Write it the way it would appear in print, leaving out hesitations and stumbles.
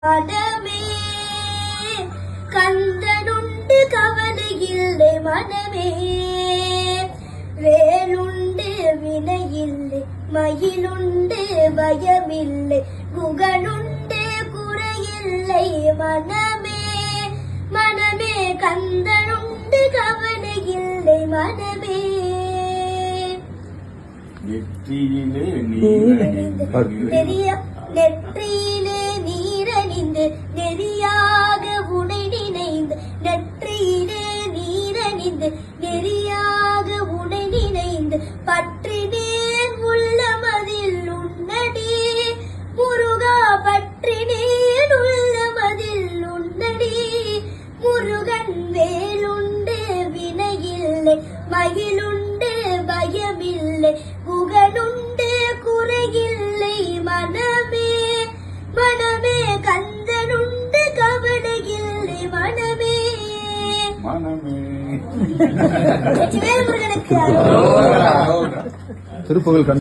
மனமே கந்தனுண்டு கவலையில்லை மனமே வேலுண்டு வினையில்லை மயிலுண்டு பயமில்லை குகனுண்டு குறையில்லை மனமே மனமே கந்தனுண்டு கவலையில்லை மனமே நெற்றியிலே நீரணிந்து நெறியாக உனை நினைந்து நெற்றியிலே நீரணிந்து நெறியாக உனை நினைந்து பற்றினேன் உள்ளமதில் உன்னடி முருகா பற்றினேன் உள்ளமதில் உன்னடி முருகன் வேலுண்டு வினையில்லை மகிழுண்டு பயமில்லை குகனுண்டு குறையில்லை மனமே மனமே கந்தனுண்டு கவலையில்லை மனமே மனமே முருகனுக்கு திருப்புகழ்